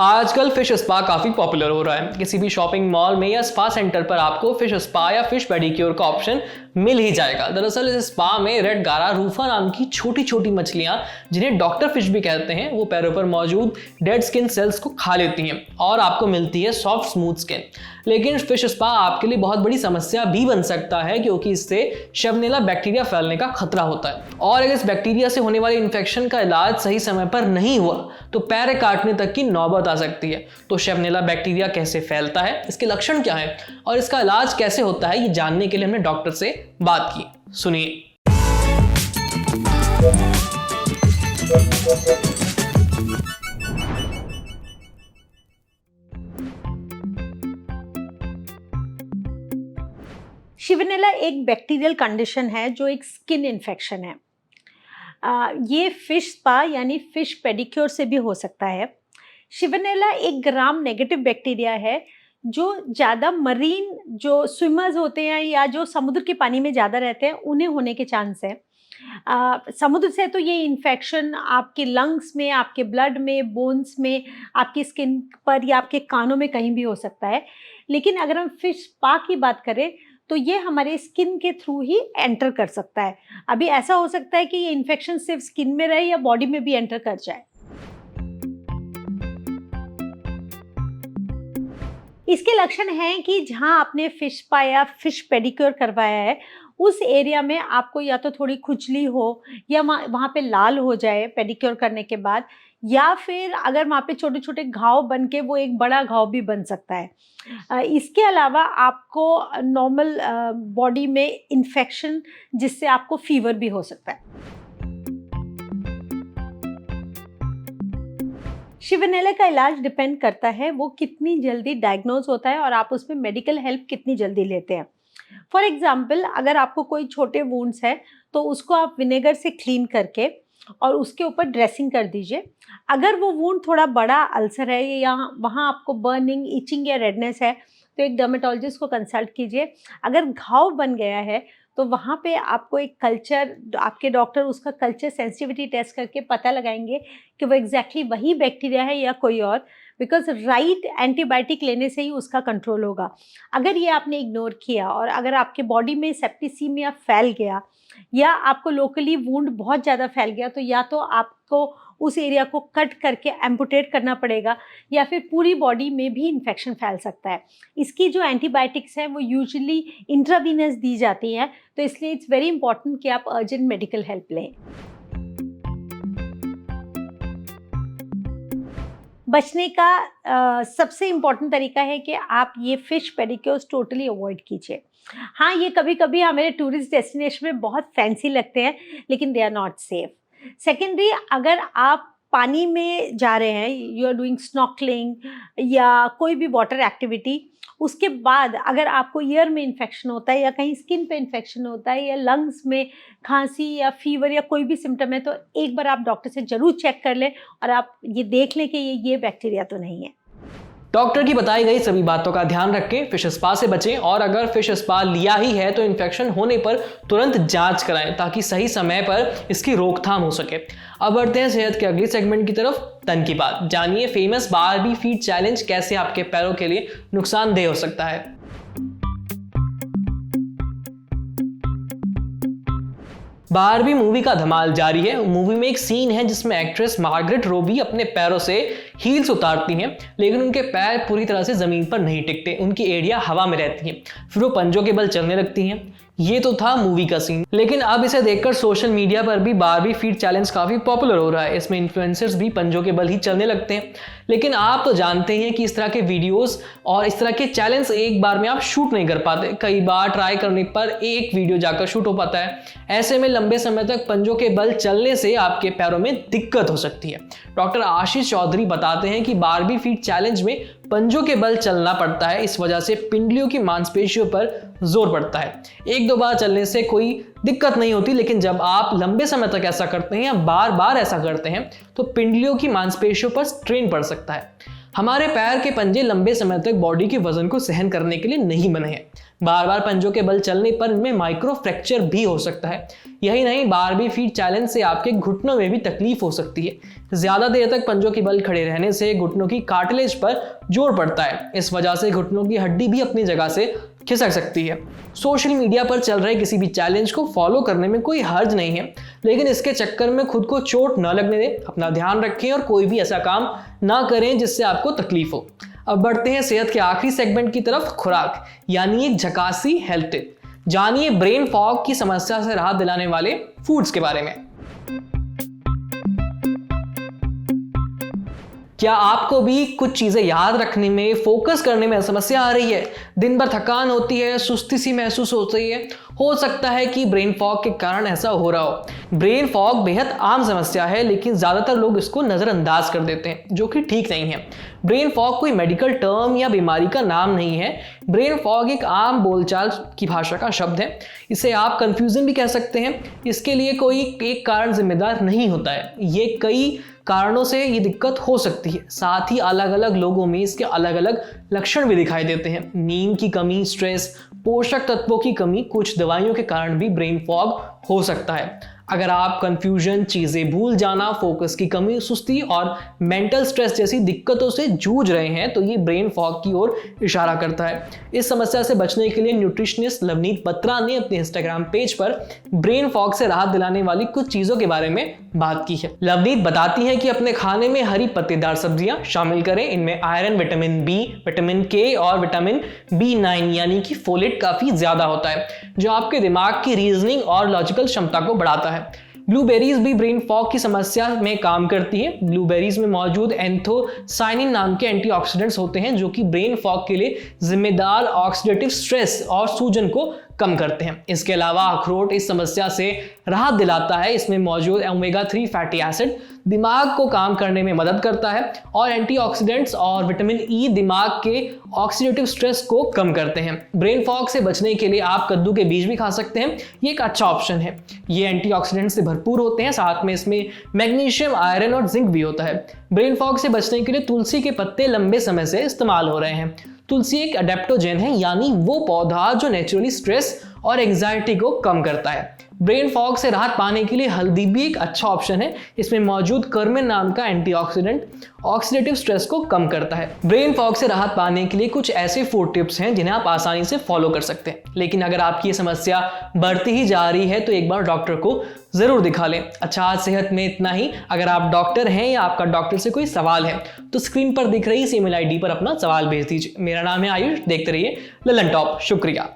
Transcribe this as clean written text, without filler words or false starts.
आजकल fish spa काफी popular हो रहा है। किसी भी शॉपिंग मॉल में या स्पा सेंटर पर आपको फिश स्पा या फिश पेडिक्योर का ऑप्शन मिल ही जाएगा। दरअसल इस स्पा में रेड गारा रूफा नाम की छोटी छोटी मछलियां, जिन्हें डॉक्टर फिश भी कहते हैं, वो पैरों पर मौजूद डेड स्किन सेल्स को खा लेती हैं और आपको मिलती है सॉफ्ट स्मूथ स्किन। लेकिन फिश स्पा आपके लिए बहुत बड़ी समस्या भी बन सकता है, क्योंकि इससे शेवनेला बैक्टीरिया फैलने का खतरा होता है और अगर इस बैक्टीरिया से होने वाले इन्फेक्शन का इलाज सही समय पर नहीं हुआ तो पैर काटने तक की नौबत आ सकती है। तो शेवनेला बैक्टीरिया कैसे फैलता है, इसके लक्षण क्या है और इसका इलाज कैसे होता है, ये जानने के लिए हमने डॉक्टर से बात की। सुनिए। शिवनेला एक बैक्टीरियल कंडीशन है जो एक स्किन इन्फेक्शन है। ये फिश स्पा यानी फिश पेडिक्योर से भी हो सकता है। शिवनेला एक ग्राम नेगेटिव बैक्टीरिया है जो ज़्यादा मरीन जो स्विमर्स होते हैं या जो समुद्र के पानी में ज़्यादा रहते हैं उन्हें होने के चांस है। समुद्र से तो ये इन्फेक्शन आपके लंग्स में, आपके ब्लड में, बोन्स में, आपकी स्किन पर या आपके कानों में कहीं भी हो सकता है। लेकिन अगर हम फिश स्पा की बात करें तो ये हमारे स्किन के थ्रू ही एंटर कर सकता है। अभी ऐसा हो सकता है कि ये इन्फेक्शन सिर्फ स्किन में रहे या बॉडी में भी एंटर कर जाए। इसके लक्षण हैं कि जहां आपने फिश स्पा या फिश पेडिक्योर करवाया है उस एरिया में आपको या तो थोड़ी खुजली हो या वहाँ पे लाल हो जाए पेडिक्योर करने के बाद, या फिर अगर वहाँ पे छोटे छोटे घाव बन के वो एक बड़ा घाव भी बन सकता है। इसके अलावा आपको नॉर्मल बॉडी में इन्फेक्शन जिससे आपको फीवर भी हो सकता है। शिवनेला का इलाज डिपेंड करता है वो कितनी जल्दी डायग्नोज होता है और आप उसमें मेडिकल हेल्प कितनी जल्दी लेते हैं। फॉर एग्जाम्पल, अगर आपको कोई छोटे वुंड्स है तो उसको आप विनेगर से क्लीन करके और उसके ऊपर ड्रेसिंग कर दीजिए। अगर वो वुंड थोड़ा बड़ा अल्सर है या वहाँ आपको बर्निंग, इचिंग या रेडनेस है तो एक डर्मेटोलॉजिस्ट को कंसल्ट कीजिए। अगर घाव बन गया है तो वहाँ पे आपको एक कल्चर, आपके डॉक्टर उसका कल्चर सेंसिटिविटी टेस्ट करके पता लगाएंगे कि वो एग्जैक्टली वही बैक्टीरिया है या कोई और, बिकॉज राइट एंटीबायोटिक लेने से ही उसका कंट्रोल होगा। अगर ये आपने इग्नोर किया और अगर आपके बॉडी में सेप्टिसीमिया फैल गया या आपको लोकली वुंड बहुत ज़्यादा फैल गया तो या तो आपको उस एरिया को कट करके एम्पुटेट करना पड़ेगा या फिर पूरी बॉडी में भी इन्फेक्शन फैल सकता है। इसकी जो एंटीबायोटिक्स हैं वो यूजुअली इंट्रावीनस दी जाती हैं, तो इसलिए इट्स वेरी इंपॉर्टेंट कि आप अर्जेंट मेडिकल हेल्प लें। बचने का सबसे इम्पॉर्टेंट तरीका है कि आप ये फिश पेडिक्योर्स टोटली अवॉइड कीजिए। हाँ, ये कभी कभी हमारे टूरिस्ट डेस्टिनेशन में बहुत फैंसी लगते हैं लेकिन they are not safe. Secondary, अगर आप पानी में जा रहे हैं, यू आर डूइंग स्नॉर्कलिंग या कोई भी वाटर एक्टिविटी, उसके बाद अगर आपको ईयर में इन्फेक्शन होता है या कहीं स्किन पे इन्फेक्शन होता है या लंग्स में खांसी या फीवर या कोई भी सिम्टम है तो एक बार आप डॉक्टर से ज़रूर चेक कर लें और आप ये देख लें कि ये बैक्टीरिया तो नहीं है। डॉक्टर की बताई गई सभी बातों का ध्यान रखें, फिश स्पा से बचें और अगर फिश स्पा लिया ही है तो इन्फेक्शन होने पर तुरंत जांच कराएं ताकि सही समय पर इसकी रोकथाम हो सके। अब बढ़ते हैं सेहत के अगले सेगमेंट की तरफ, तन की बात। जानिए फेमस बारबी फीट चैलेंज कैसे आपके पैरों के लिए नुकसानदेह हो सकता है। बारबी मूवी का धमाल जारी है। मूवी में एक सीन है जिसमें एक्ट्रेस मार्गरेट रॉबी अपने पैरों से हील्स उतारती हैं, लेकिन उनके पैर पूरी तरह से जमीन पर नहीं टिकते, उनकी एड़ियां हवा में रहती हैं, फिर वो पंजों के बल चलने लगती हैं। ये तो था मूवी का सीन, लेकिन अब इसे देखकर सोशल मीडिया पर भी बारबी फीट चैलेंज काफी पॉपुलर हो रहा है। इसमें इन्फ्लुएंसर्स भी पंजों के बल ही चलने लगते हैं। लेकिन आप तो जानते हैं कि इस तरह के वीडियोस और इस तरह के चैलेंज एक बार में आप शूट नहीं कर पाते, कई बार ट्राई करने पर एक वीडियो जाकर शूट हो पाता है। ऐसे में लंबे समय तक पंजों के बल चलने से आपके पैरों में दिक्कत हो सकती है। डॉक्टर आशीष चौधरी बताते हैं कि बारबी फीट चैलेंज में पंजों के बल चलना पड़ता है, इस वजह से पिंडलियों की मांसपेशियों पर जोर पड़ता है। एक दो बार चलने से कोई दिक्कत नहीं होती, लेकिन जब आप लंबे समय तक ऐसा करते हैं या बार बार ऐसा करते हैं तो पिंडलियों की मांसपेशियों पर स्ट्रेन पड़ सकता है। हमारे पैर के पंजे लंबे समय तक बॉडी के वजन को सहन करने के लिए नहीं बने हैं। बार बार पंजों के बल चलने पर इनमें माइक्रो फ्रैक्चर भी हो सकता है। यही नहीं, बारबी फीट चैलेंज से आपके घुटनों में भी तकलीफ हो सकती है। ज्यादा देर तक पंजों के बल खड़े रहने से घुटनों की कार्टिलेज पर जोर पड़ता है। इस वजह से घुटनों की हड्डी भी अपनी जगह से खिसक सकती है। सोशल मीडिया पर चल रहे किसी भी चैलेंज को फॉलो करने में कोई हर्ज नहीं है, लेकिन इसके चक्कर में खुद को चोट न लगने दें। अपना ध्यान रखें और कोई भी ऐसा काम ना करें जिससे आपको तकलीफ हो। अब बढ़ते हैं सेहत के आखिरी सेगमेंट की तरफ, खुराक, यानी एक झकासी हेल्थ टिप। जानिए ब्रेन फॉग की समस्या से राहत दिलाने वाले फूड्स के बारे में। क्या आपको भी कुछ चीजें याद रखने में, फोकस करने में समस्या आ रही है? दिन भर थकान होती है, सुस्ती सी महसूस होती है? हो सकता है कि ब्रेन फॉग के कारण ऐसा हो रहा हो। ब्रेन फॉग बेहद आम समस्या है, लेकिन ज्यादातर लोग इसको नजरअंदाज कर देते हैं, जो कि ठीक नहीं है। ब्रेन फॉग कोई मेडिकल टर्म या बीमारी का नाम नहीं है। ब्रेन फॉग एक आम बोलचाल की भाषा का शब्द है। इसे आप कंफ्यूजन भी कह सकते हैं। इसके लिए कोई एक कारण जिम्मेदार नहीं होता है। ये कई कारणों से ये दिक्कत हो सकती है। साथ ही अलग अलग लोगों में इसके अलग अलग लक्षण भी दिखाई देते हैं। नींद की कमी, स्ट्रेस, पोषक तत्वों की कमी, कुछ दवाइयों के कारण भी ब्रेन फॉग हो सकता है। अगर आप कंफ्यूजन, चीजें भूल जाना, फोकस की कमी, सुस्ती और मेंटल स्ट्रेस जैसी दिक्कतों से जूझ रहे हैं तो ये ब्रेन फॉग की ओर इशारा करता है। इस समस्या से बचने के लिए न्यूट्रिशनिस्ट लवनीत बत्रा ने अपने इंस्टाग्राम पेज पर ब्रेन फॉग से राहत दिलाने वाली कुछ चीजों के बारे में बात की है। लवनीत बताती हैं कि अपने खाने में हरी पत्तेदार सब्जियां शामिल करें। इनमें आयरन, विटामिन बी, विटामिन के और विटामिन B9 यानी कि फोलेट काफी ज्यादा होता है, जो आपके दिमाग की रीजनिंग और लॉजिकल क्षमता को बढ़ाता है। ब्लूबेरीज भी ब्रेन फॉग की समस्या में काम करती है। ब्लूबेरीज में मौजूद एंथोसाइनिन नाम के एंटीऑक्सीडेंट्स होते हैं, जो कि ब्रेन फॉग के लिए जिम्मेदार ऑक्सीडेटिव स्ट्रेस और सूजन को कम करते हैं। इसके अलावा अखरोट इस समस्या से राहत दिलाता है। इसमें मौजूद ओमेगा 3 फैटी एसिड दिमाग को काम करने में मदद करता है और एंटीऑक्सीडेंट्स और विटामिन ई दिमाग के ऑक्सीडेटिव स्ट्रेस को कम करते हैं। ब्रेन फॉग से बचने के लिए आप कद्दू के बीज भी खा सकते हैं। ये एक अच्छा ऑप्शन है। ये एंटीऑक्सीडेंट्स से भरपूर होते हैं। साथ में इसमें मैग्नीशियम, आयरन और जिंक भी होता है। ब्रेन फॉग से बचने के लिए तुलसी के पत्ते लंबे समय से इस्तेमाल हो रहे हैं। तुलसी एक एडेप्टोजेन है, यानी वो पौधा जो नेचुरली स्ट्रेस और एंजाइटी को कम करता है। ब्रेन फॉग से राहत पाने के लिए हल्दी भी एक अच्छा ऑप्शन है। इसमें मौजूद कर्मिन नाम का एंटीऑक्सीडेंट ऑक्सीडेटिव स्ट्रेस को कम करता है। ब्रेन फॉग से राहत पाने के लिए कुछ ऐसे फूड टिप्स हैं जिन्हें आप आसानी से फॉलो कर सकते हैं। लेकिन अगर आपकी ये समस्या बढ़ती ही जा रही है तो एक बार डॉक्टर को जरूर दिखा लें। अच्छा, आज सेहत में इतना ही। अगर आप डॉक्टर हैं या आपका डॉक्टर से कोई सवाल है तो स्क्रीन पर दिख रही इस ईमेल आईडी पर अपना सवाल भेज दीजिए। मेरा नाम है आयुष। देखते रहिए ललन टॉप। शुक्रिया।